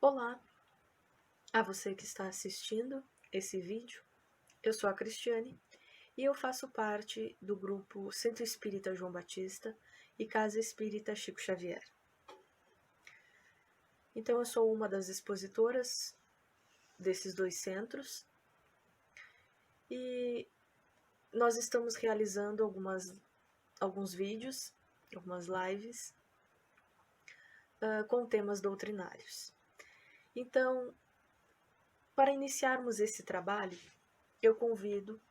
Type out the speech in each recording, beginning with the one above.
Olá, a você que está assistindo esse vídeo. Eu sou a Cristiane e eu faço parte do grupo Centro Espírita João Batista e Casa Espírita Chico Xavier. Então eu sou uma das expositoras desses dois centros e nós estamos realizando alguns vídeos, algumas lives com temas doutrinários. Então, para iniciarmos esse trabalho, eu convido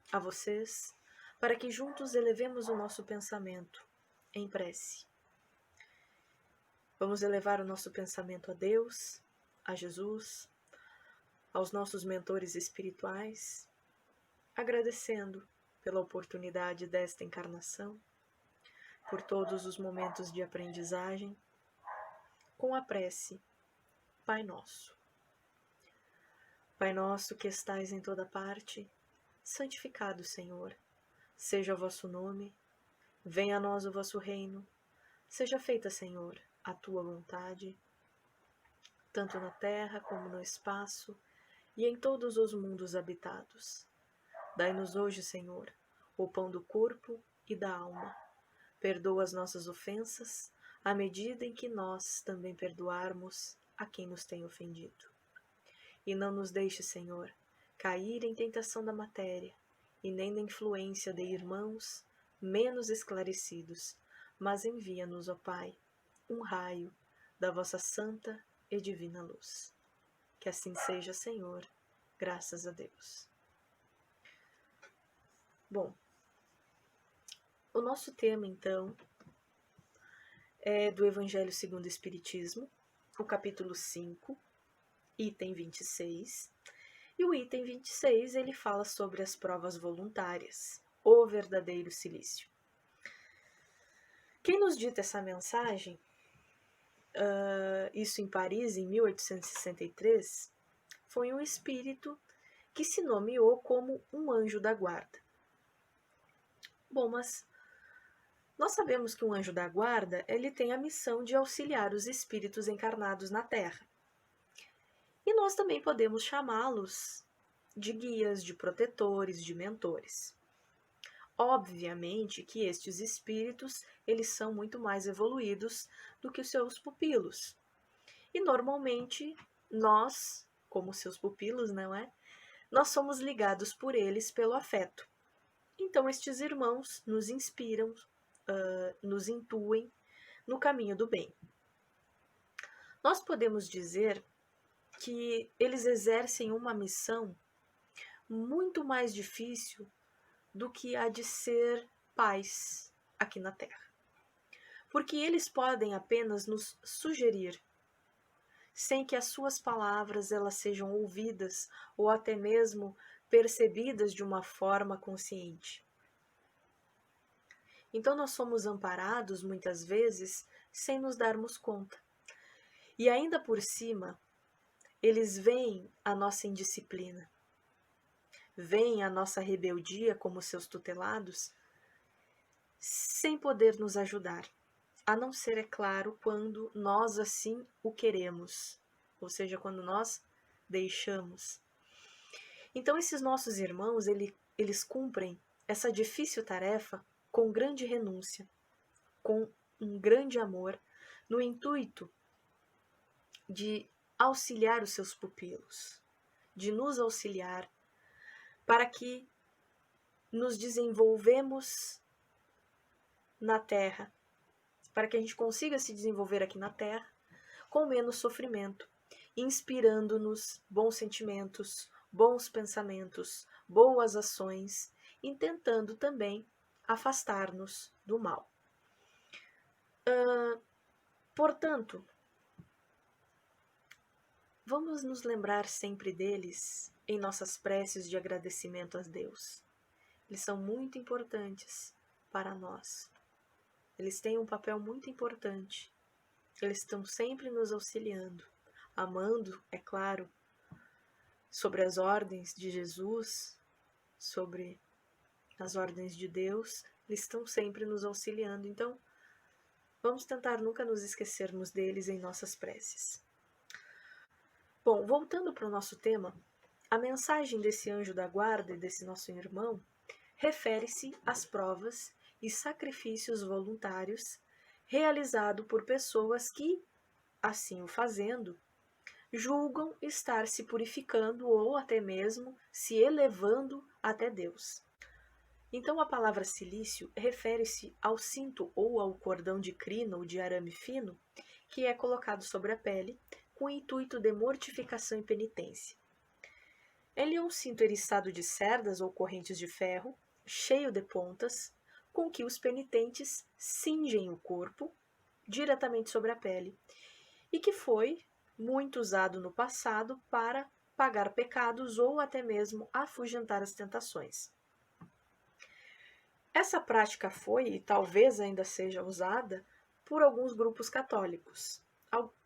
a vocês para que juntos elevemos o nosso pensamento em prece. Vamos elevar o nosso pensamento a Deus, a Jesus, aos nossos mentores espirituais, agradecendo pela oportunidade desta encarnação, por todos os momentos de aprendizagem, com a prece: Pai Nosso. Pai nosso que estais em toda parte, santificado, Senhor, seja o vosso nome, venha a nós o vosso reino, seja feita, Senhor, a tua vontade, tanto na terra como no espaço e em todos os mundos habitados. Dai-nos hoje, Senhor, o pão do corpo e da alma. Perdoa as nossas ofensas, à medida em que nós também perdoarmos a quem nos tem ofendido. E não nos deixe, Senhor, cair em tentação da matéria, e nem na influência de irmãos menos esclarecidos, mas envia-nos, ó Pai, um raio da vossa santa e divina luz. Que assim seja, Senhor, graças a Deus. Bom, o nosso tema, então, é do Evangelho segundo o Espiritismo, o capítulo 5, item 26. E o item 26, ele fala sobre as provas voluntárias, o verdadeiro cilício. Quem nos dita essa mensagem, isso em Paris, em 1863, foi um espírito que se nomeou como um anjo da guarda. Bom, mas nós sabemos que um anjo da guarda, ele tem a missão de auxiliar os espíritos encarnados na Terra. E nós também podemos chamá-los de guias, de protetores, de mentores. Obviamente que estes espíritos, eles são muito mais evoluídos do que os seus pupilos. E normalmente nós, como seus pupilos, não é? Nós somos ligados por eles pelo afeto. Então estes irmãos nos inspiram, nos intuem no caminho do bem. Nós podemos dizer que eles exercem uma missão muito mais difícil do que a de ser pais aqui na Terra. Porque eles podem apenas nos sugerir, sem que as suas palavras elas sejam ouvidas ou até mesmo percebidas de uma forma consciente. Então nós somos amparados muitas vezes sem nos darmos conta. E ainda por cima, eles veem a nossa indisciplina, veem a nossa rebeldia como seus tutelados, sem poder nos ajudar, a não ser, é claro, quando nós assim o queremos, ou seja, quando nós deixamos. Então esses nossos irmãos, eles cumprem essa difícil tarefa com grande renúncia, com um grande amor, no intuito de auxiliar os seus pupilos, de nos auxiliar para que nos desenvolvemos na Terra, para que a gente consiga se desenvolver aqui na Terra com menos sofrimento, inspirando-nos bons sentimentos, bons pensamentos, boas ações, e tentando também afastar-nos do mal. Portanto, vamos nos lembrar sempre deles em nossas preces de agradecimento a Deus. Eles são muito importantes para nós. Eles têm um papel muito importante. Eles estão sempre nos auxiliando, amando, é claro, sobre as ordens de Jesus, sobre as ordens de Deus. Eles estão sempre nos auxiliando. Então, vamos tentar nunca nos esquecermos deles em nossas preces. Bom, voltando para o nosso tema, a mensagem desse anjo da guarda e desse nosso irmão refere-se às provas e sacrifícios voluntários realizados por pessoas que, assim o fazendo, julgam estar se purificando ou até mesmo se elevando até Deus. Então a palavra cilício refere-se ao cinto ou ao cordão de crina ou de arame fino que é colocado sobre a pele com o intuito de mortificação e penitência. Ele é um cinto eriçado de cerdas ou correntes de ferro, cheio de pontas, com que os penitentes cingem o corpo diretamente sobre a pele, e que foi muito usado no passado para pagar pecados ou até mesmo afugentar as tentações. Essa prática foi, e talvez ainda seja usada, por alguns grupos católicos.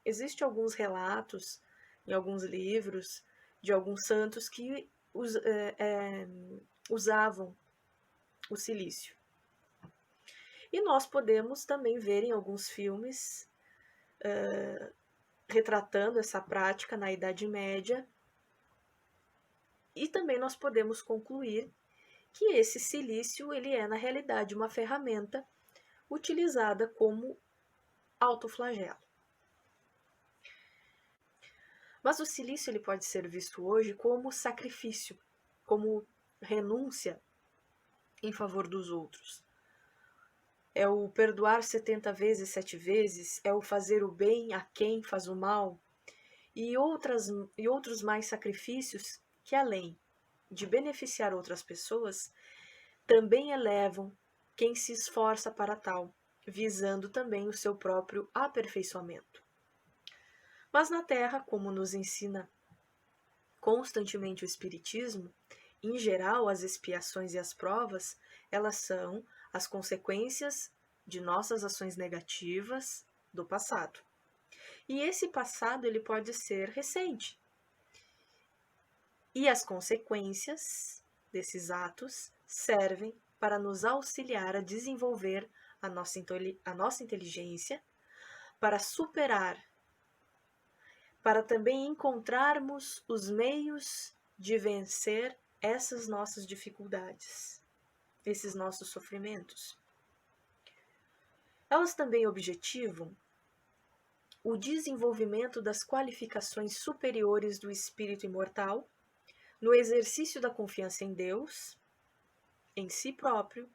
Existem alguns relatos em alguns livros de alguns santos que usavam o cilício. E nós podemos também ver em alguns filmes retratando essa prática na Idade Média. E também nós podemos concluir que esse cilício ele é, na realidade, uma ferramenta utilizada como autoflagelo. Mas o cilício ele pode ser visto hoje como sacrifício, como renúncia em favor dos outros. É o perdoar 70 vezes, 7 vezes, é o fazer o bem a quem faz o mal, e outros mais sacrifícios que, além de beneficiar outras pessoas, também elevam quem se esforça para tal, visando também o seu próprio aperfeiçoamento. Mas na Terra, como nos ensina constantemente o Espiritismo, em geral as expiações e as provas, elas são as consequências de nossas ações negativas do passado. E esse passado ele pode ser recente. E as consequências desses atos servem para nos auxiliar a desenvolver a nossa inteligência, para superar, para também encontrarmos os meios de vencer essas nossas dificuldades, esses nossos sofrimentos. Elas também objetivam o desenvolvimento das qualificações superiores do espírito imortal, no exercício da confiança em Deus, em si próprio,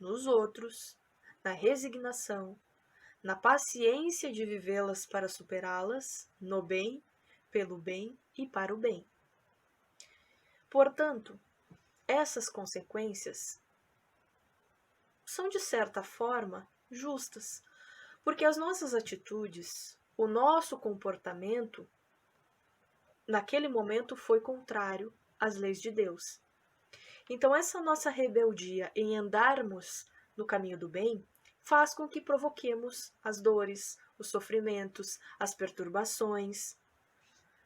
nos outros, na resignação, na paciência de vivê-las para superá-las, no bem, pelo bem e para o bem. Portanto, essas consequências são, de certa forma, justas, porque as nossas atitudes, o nosso comportamento, naquele momento foi contrário às leis de Deus. Então, essa nossa rebeldia em andarmos no caminho do bem faz com que provoquemos as dores, os sofrimentos, as perturbações.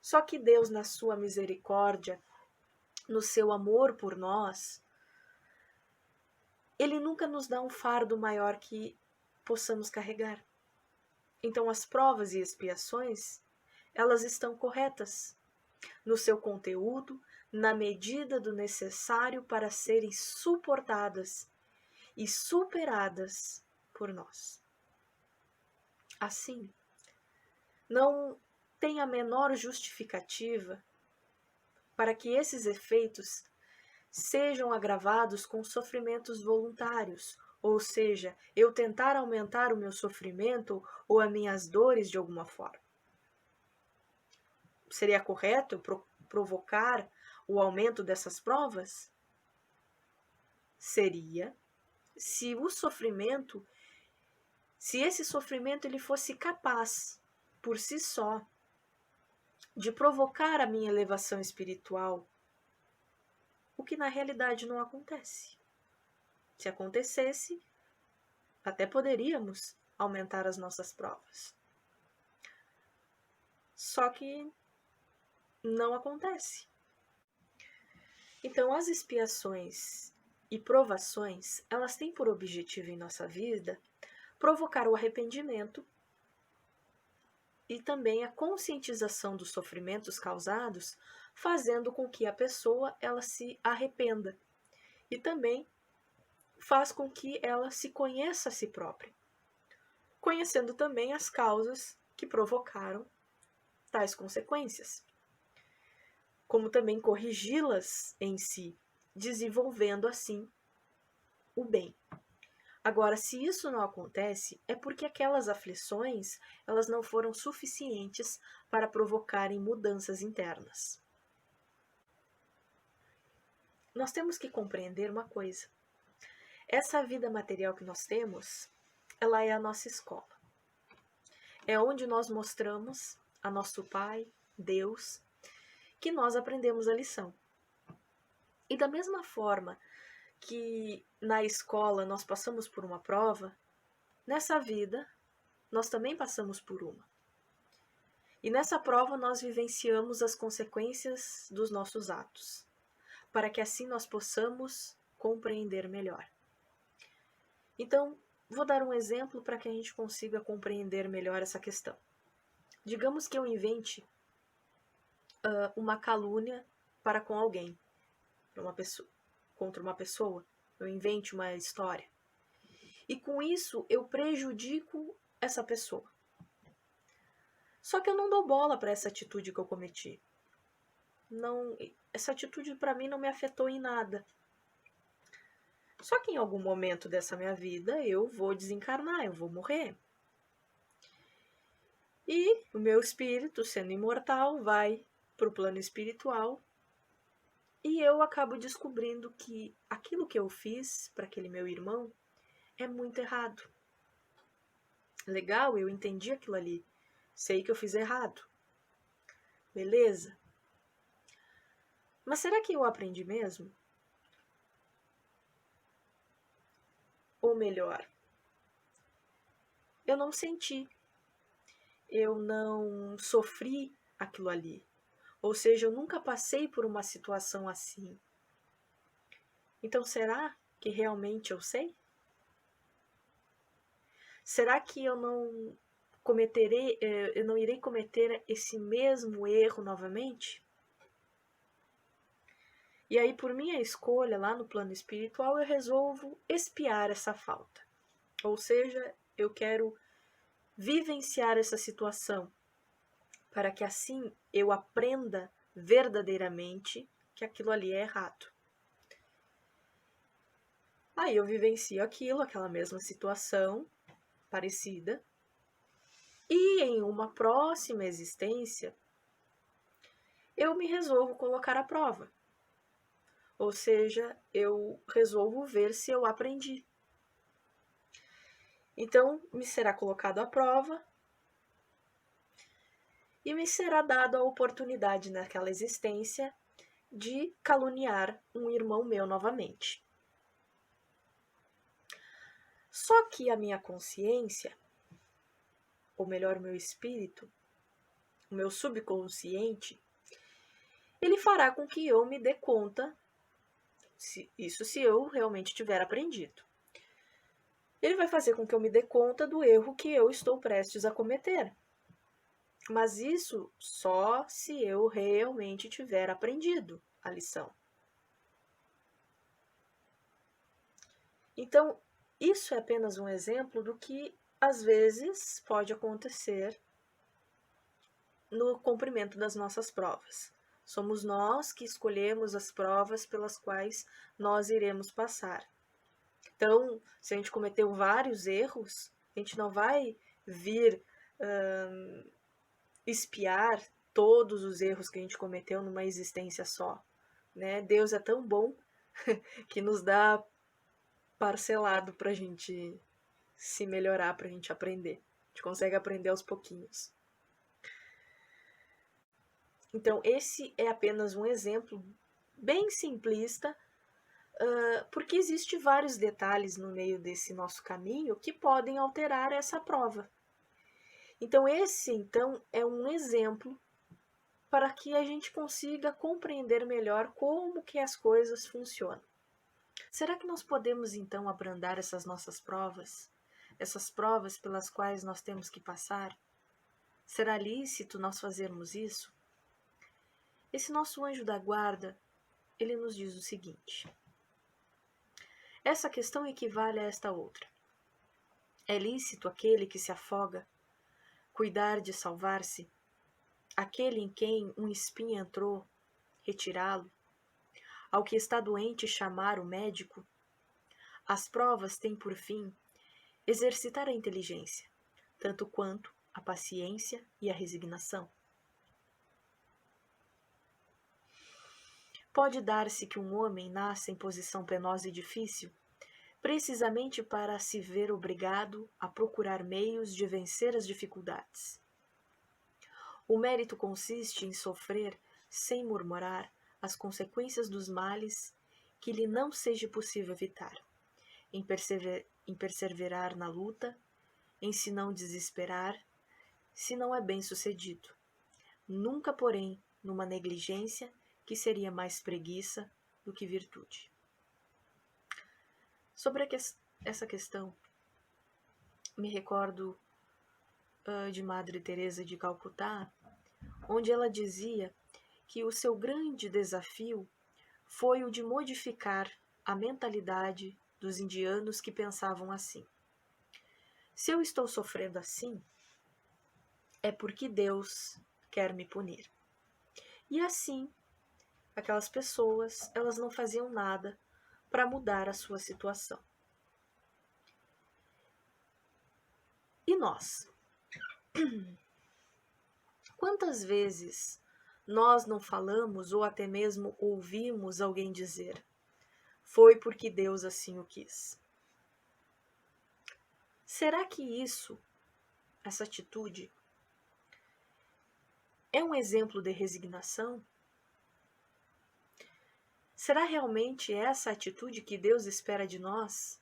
Só que Deus, na sua misericórdia, no seu amor por nós, Ele nunca nos dá um fardo maior que possamos carregar. Então, as provas e expiações, elas estão corretas no seu conteúdo, na medida do necessário para serem suportadas e superadas por nós. Assim, não tem a menor justificativa para que esses efeitos sejam agravados com sofrimentos voluntários, ou seja, eu tentar aumentar o meu sofrimento ou as minhas dores de alguma forma. Seria correto provocar o aumento dessas provas? Seria, se esse sofrimento ele fosse capaz, por si só, de provocar a minha elevação espiritual, o que na realidade não acontece. Se acontecesse, até poderíamos aumentar as nossas provas. Só que não acontece. Então, as expiações e provações, elas têm por objetivo em nossa vida provocar o arrependimento e também a conscientização dos sofrimentos causados, fazendo com que a pessoa ela se arrependa e também faz com que ela se conheça a si própria, conhecendo também as causas que provocaram tais consequências, como também corrigi-las em si, desenvolvendo assim o bem. Agora, se isso não acontece, é porque aquelas aflições elas não foram suficientes para provocarem mudanças internas. Nós temos que compreender uma coisa. Essa vida material que nós temos, ela é a nossa escola. É onde nós mostramos a nosso Pai, Deus, que nós aprendemos a lição. E da mesma forma que na escola nós passamos por uma prova, nessa vida nós também passamos por uma. E nessa prova nós vivenciamos as consequências dos nossos atos, para que assim nós possamos compreender melhor. Então, vou dar um exemplo para que a gente consiga compreender melhor essa questão. Digamos que eu invente uma calúnia para com alguém, contra uma pessoa, eu invente uma história. E com isso eu prejudico essa pessoa. Só que eu não dou bola para essa atitude que eu cometi. Essa atitude para mim não me afetou em nada. Só que em algum momento dessa minha vida eu vou desencarnar, eu vou morrer. E o meu espírito, sendo imortal, vai para o plano espiritual e eu acabo descobrindo que aquilo que eu fiz para aquele meu irmão é muito errado. Legal, eu entendi aquilo ali. Sei que eu fiz errado. Beleza? Mas será que eu aprendi mesmo? Ou melhor, eu não senti. Eu não sofri aquilo ali. Ou seja, eu nunca passei por uma situação assim. Então, será que realmente eu sei? Será que eu não irei cometer esse mesmo erro novamente? E aí, por minha escolha, lá no plano espiritual, eu resolvo expiar essa falta. Ou seja, eu quero vivenciar essa situação, para que assim eu aprenda verdadeiramente que aquilo ali é errado. Aí eu vivencio aquela mesma situação, parecida, e em uma próxima existência, eu me resolvo colocar à prova. Ou seja, eu resolvo ver se eu aprendi. Então, me será colocado à prova e me será dada a oportunidade naquela existência de caluniar um irmão meu novamente. Só que a minha consciência, ou melhor, o meu espírito, o meu subconsciente, ele fará com que eu me dê conta, se eu realmente tiver aprendido. Ele vai fazer com que eu me dê conta do erro que eu estou prestes a cometer. Mas isso só se eu realmente tiver aprendido a lição. Então, isso é apenas um exemplo do que às vezes pode acontecer no cumprimento das nossas provas. Somos nós que escolhemos as provas pelas quais nós iremos passar. Então, se a gente cometeu vários erros, a gente não vai vir expiar todos os erros que a gente cometeu numa existência só. Né? Deus é tão bom que nos dá parcelado para a gente se melhorar, para a gente aprender. A gente consegue aprender aos pouquinhos. Então, esse é apenas um exemplo bem simplista, porque existe vários detalhes no meio desse nosso caminho que podem alterar essa prova. Então, esse é um exemplo para que a gente consiga compreender melhor como que as coisas funcionam. Será que nós podemos, então, abrandar essas nossas provas? Essas provas pelas quais nós temos que passar? Será lícito nós fazermos isso? Esse nosso anjo da guarda, ele nos diz o seguinte: essa questão equivale a esta outra. É lícito aquele que se afoga cuidar de salvar-se? Aquele em quem um espinho entrou, retirá-lo? Ao que está doente chamar o médico? As provas têm por fim exercitar a inteligência, tanto quanto a paciência e a resignação. Pode dar-se que um homem nasça em posição penosa e difícil, precisamente para se ver obrigado a procurar meios de vencer as dificuldades. O mérito consiste em sofrer, sem murmurar, as consequências dos males que lhe não seja possível evitar, em perseverar na luta, em se não desesperar, se não é bem-sucedido. Nunca, porém, numa negligência que seria mais preguiça do que virtude. Sobre essa questão, me recordo de Madre Teresa de Calcutá, onde ela dizia que o seu grande desafio foi o de modificar a mentalidade dos indianos que pensavam assim: se eu estou sofrendo assim, é porque Deus quer me punir. E assim, aquelas pessoas, elas não faziam nada para mudar a sua situação. E nós? Quantas vezes nós não falamos ou até mesmo ouvimos alguém dizer: foi porque Deus assim o quis? Será que isso, essa atitude, é um exemplo de resignação? Será realmente essa a atitude que Deus espera de nós?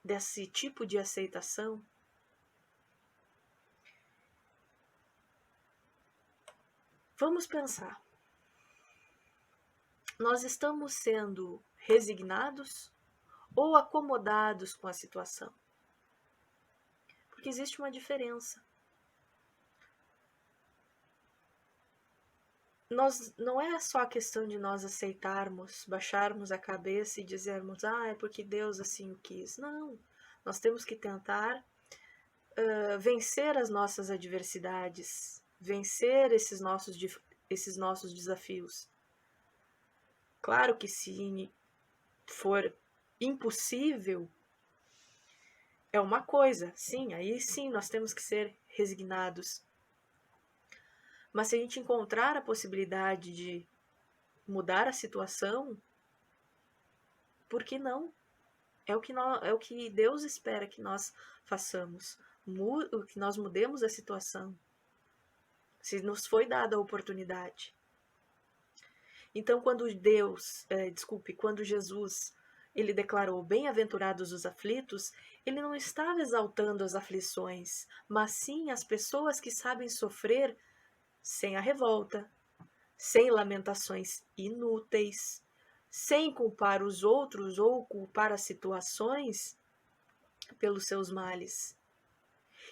Desse tipo de aceitação? Vamos pensar. Nós estamos sendo resignados ou acomodados com a situação? Porque existe uma diferença. Não é só a questão de nós aceitarmos, baixarmos a cabeça e dizermos: é porque Deus assim o quis. Não, nós temos que tentar vencer as nossas adversidades, vencer esses nossos desafios. Claro que se for impossível, é uma coisa, sim, aí sim nós temos que ser resignados. Mas se a gente encontrar a possibilidade de mudar a situação, por que não? É o que Deus espera que nós façamos, que nós mudemos a situação, se nos foi dada a oportunidade. Então, quando Jesus, ele declarou: bem-aventurados os aflitos, ele não estava exaltando as aflições, mas sim as pessoas que sabem sofrer sem a revolta, sem lamentações inúteis, sem culpar os outros ou culpar as situações pelos seus males.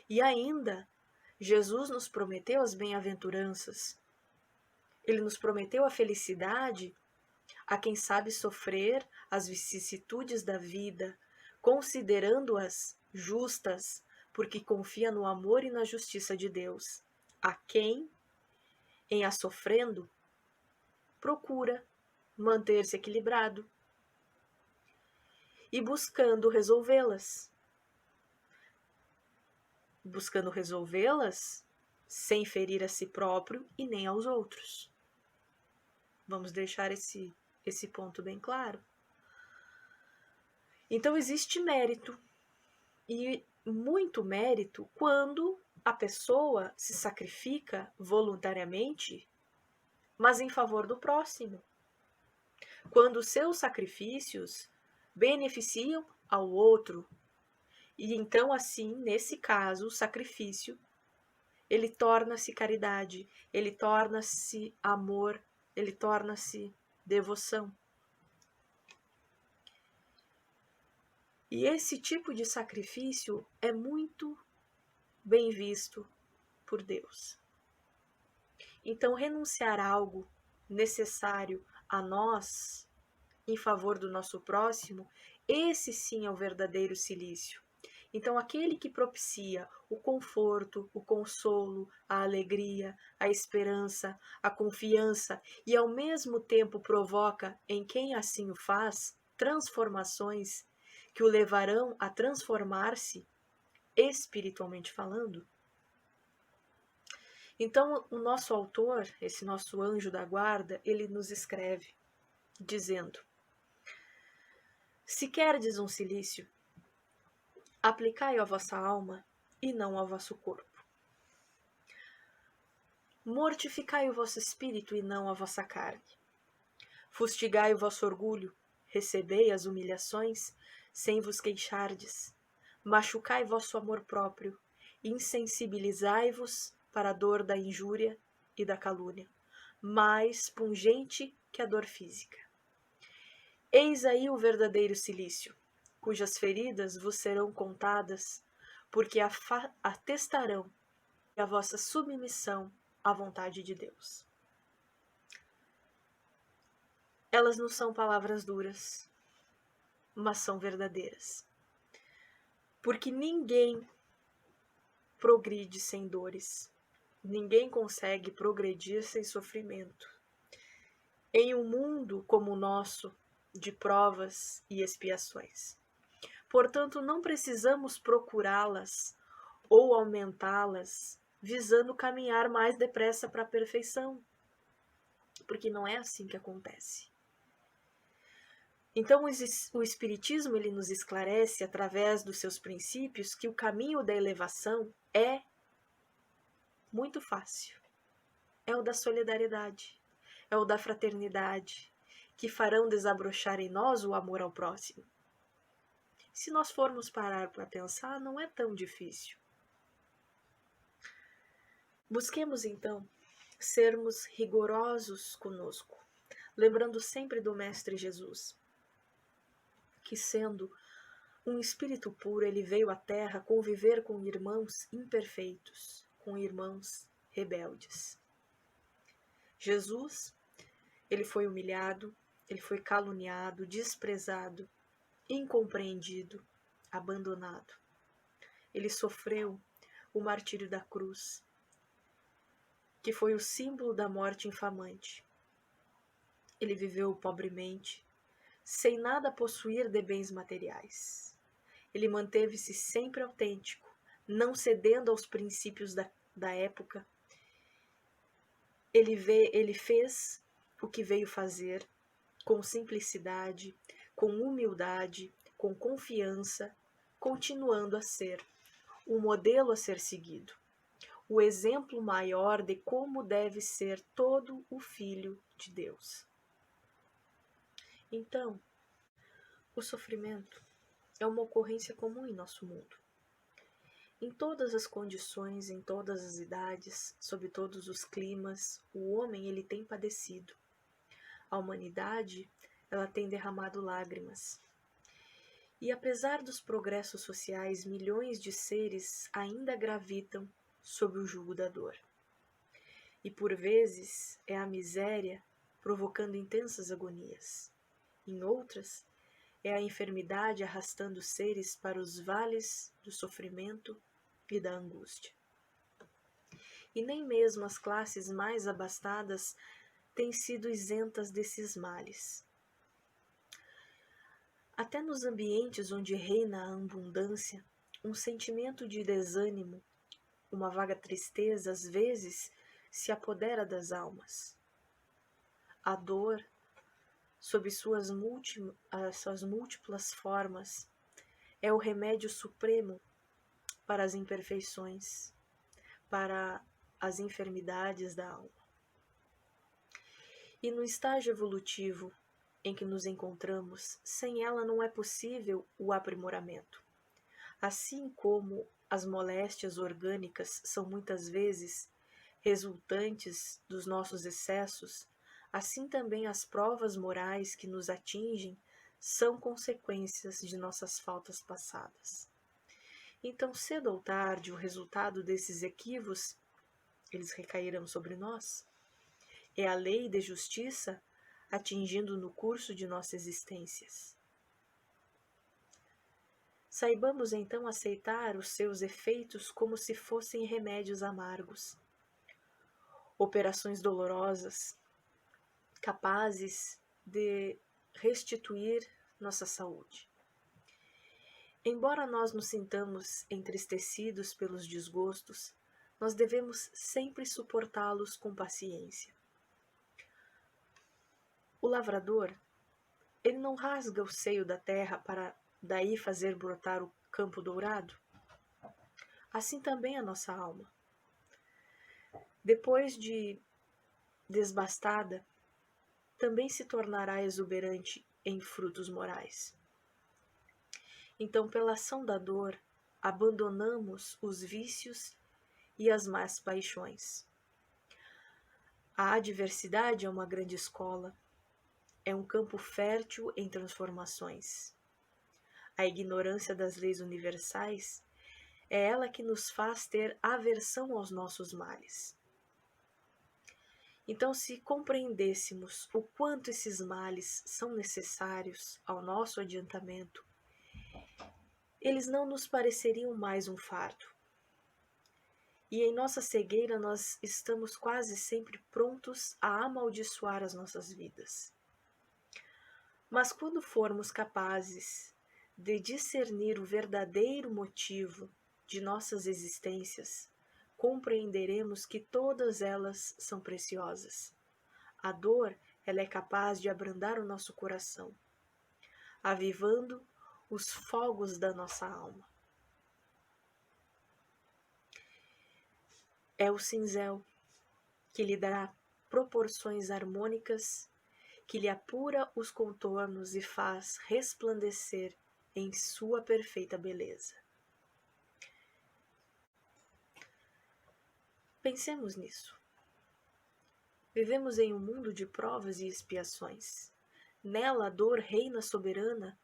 E ainda, Jesus nos prometeu as bem-aventuranças. Ele nos prometeu a felicidade a quem sabe sofrer as vicissitudes da vida, considerando-as justas, porque confia no amor e na justiça de Deus. A quem, em as sofrendo, procura manter-se equilibrado e buscando resolvê-las. Buscando resolvê-las sem ferir a si próprio e nem aos outros. Vamos deixar esse ponto bem claro. Então existe mérito, e muito mérito quando a pessoa se sacrifica voluntariamente, mas em favor do próximo. Quando seus sacrifícios beneficiam ao outro. E então, assim, nesse caso, o sacrifício, ele torna-se caridade, ele torna-se amor, ele torna-se devoção. E esse tipo de sacrifício é muito bem visto por Deus. Então, renunciar a algo necessário a nós, em favor do nosso próximo, esse sim é o verdadeiro cilício. Então, aquele que propicia o conforto, o consolo, a alegria, a esperança, a confiança e ao mesmo tempo provoca em quem assim o faz transformações que o levarão a transformar-se espiritualmente falando. Então, o nosso autor, esse nosso anjo da guarda, ele nos escreve dizendo: se querdes um cilício, aplicai a vossa alma e não ao vosso corpo. Mortificai o vosso espírito e não a vossa carne. Fustigai o vosso orgulho, recebei as humilhações, sem vos queixardes. Machucai vosso amor próprio, insensibilizai-vos para a dor da injúria e da calúnia, mais pungente que a dor física. Eis aí o verdadeiro cilício, cujas feridas vos serão contadas, porque atestarão a vossa submissão à vontade de Deus. Elas não são palavras duras, mas são verdadeiras. Porque ninguém progride sem dores. Ninguém consegue progredir sem sofrimento. Em um mundo como o nosso, de provas e expiações. Portanto, não precisamos procurá-las ou aumentá-las, visando caminhar mais depressa para a perfeição. Porque não é assim que acontece. Então, o Espiritismo ele nos esclarece, através dos seus princípios, que o caminho da elevação é muito fácil. É o da solidariedade, é o da fraternidade, que farão desabrochar em nós o amor ao próximo. Se nós formos parar para pensar, não é tão difícil. Busquemos, então, sermos rigorosos conosco, lembrando sempre do Mestre Jesus, que sendo um espírito puro, ele veio à Terra conviver com irmãos imperfeitos, com irmãos rebeldes. Jesus, ele foi humilhado, ele foi caluniado, desprezado, incompreendido, abandonado. Ele sofreu o martírio da cruz, que foi o símbolo da morte infamante. Ele viveu pobremente, sem nada possuir de bens materiais. Ele manteve-se sempre autêntico, não cedendo aos princípios da época. Ele fez o que veio fazer com simplicidade, com humildade, com confiança, continuando a ser o modelo a ser seguido, o exemplo maior de como deve ser todo o Filho de Deus. Então, o sofrimento é uma ocorrência comum em nosso mundo. Em todas as condições, em todas as idades, sob todos os climas, o homem ele tem padecido. A humanidade ela tem derramado lágrimas. E apesar dos progressos sociais, milhões de seres ainda gravitam sob o jugo da dor. E por vezes é a miséria provocando intensas agonias. Em outras, é a enfermidade arrastando seres para os vales do sofrimento e da angústia. E nem mesmo as classes mais abastadas têm sido isentas desses males. Até nos ambientes onde reina a abundância, um sentimento de desânimo, uma vaga tristeza, às vezes, se apodera das almas. A dor, sob suas múltiplas formas, é o remédio supremo para as imperfeições, para as enfermidades da alma. E no estágio evolutivo em que nos encontramos, sem ela não é possível o aprimoramento. Assim como as moléstias orgânicas são muitas vezes resultantes dos nossos excessos, assim também as provas morais que nos atingem são consequências de nossas faltas passadas. Então, cedo ou tarde, o resultado desses equívocos eles recairão sobre nós. É a lei de justiça atingindo no curso de nossas existências. Saibamos então aceitar os seus efeitos como se fossem remédios amargos, operações dolorosas, capazes de restituir nossa saúde. Embora nós nos sintamos entristecidos pelos desgostos, nós devemos sempre suportá-los com paciência. O lavrador, ele não rasga o seio da terra para daí fazer brotar o campo dourado? Assim também a nossa alma. Depois de desbastada, também se tornará exuberante em frutos morais. Então, pela ação da dor, abandonamos os vícios e as más paixões. A adversidade é uma grande escola, é um campo fértil em transformações. A ignorância das leis universais é ela que nos faz ter aversão aos nossos males. Então, se compreendêssemos o quanto esses males são necessários ao nosso adiantamento, eles não nos pareceriam mais um fardo. E em nossa cegueira nós estamos quase sempre prontos a amaldiçoar as nossas vidas. Mas quando formos capazes de discernir o verdadeiro motivo de nossas existências, compreenderemos que todas elas são preciosas. A dor, ela é capaz de abrandar o nosso coração, avivando os fogos da nossa alma. É o cinzel que lhe dará proporções harmônicas, que lhe apura os contornos e faz resplandecer em sua perfeita beleza. Pensemos nisso. Vivemos em um mundo de provas e expiações. Nela a dor reina soberana,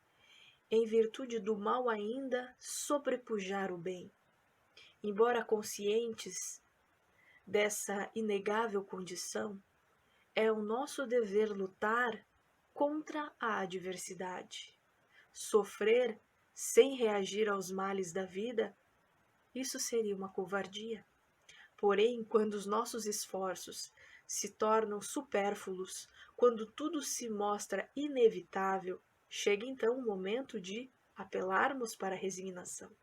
em virtude do mal ainda sobrepujar o bem. Embora conscientes dessa inegável condição, é o nosso dever lutar contra a adversidade. Sofrer sem reagir aos males da vida, isso seria uma covardia. Porém, quando os nossos esforços se tornam supérfluos, quando tudo se mostra inevitável, chega então o momento de apelarmos para a resignação.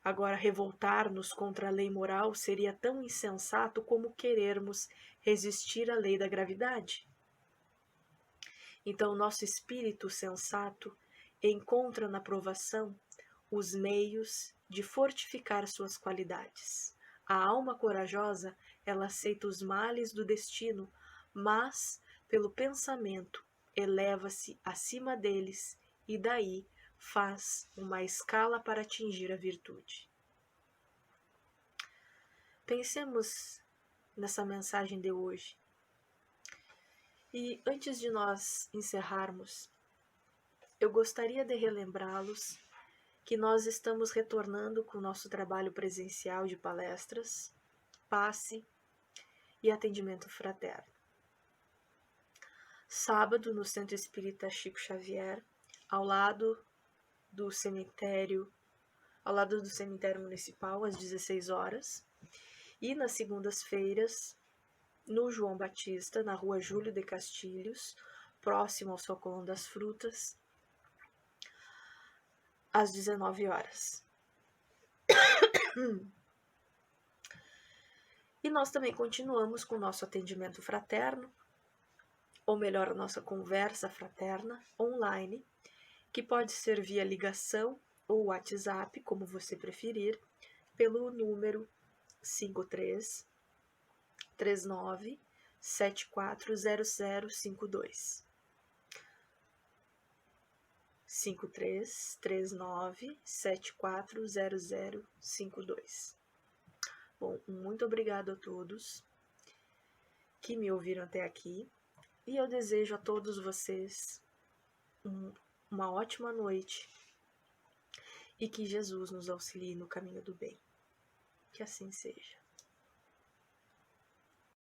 Agora, revoltar-nos contra a lei moral seria tão insensato como querermos resistir à lei da gravidade. Então, nosso espírito sensato encontra na provação os meios de fortificar suas qualidades. A alma corajosa, ela aceita os males do destino, mas, pelo pensamento, eleva-se acima deles e daí faz uma escala para atingir a virtude. Pensemos nessa mensagem de hoje. E antes de nós encerrarmos, eu gostaria de relembrá-los que nós estamos retornando com o nosso trabalho presencial de palestras, passe e atendimento fraterno. Sábado, no Centro Espírita Chico Xavier, ao lado do cemitério municipal, às 16 horas. E nas segundas-feiras, no João Batista, na rua Júlio de Castilhos, próximo ao Socolão das Frutas, às 19 horas. E nós também continuamos com o nosso atendimento fraterno, ou melhor, a nossa conversa fraterna online, que pode ser via ligação ou WhatsApp, como você preferir, pelo número 53 39 740052. 53 39 740052. Bom, muito obrigado a todos que me ouviram até aqui e eu desejo a todos vocês uma ótima noite e que Jesus nos auxilie no caminho do bem. Que assim seja.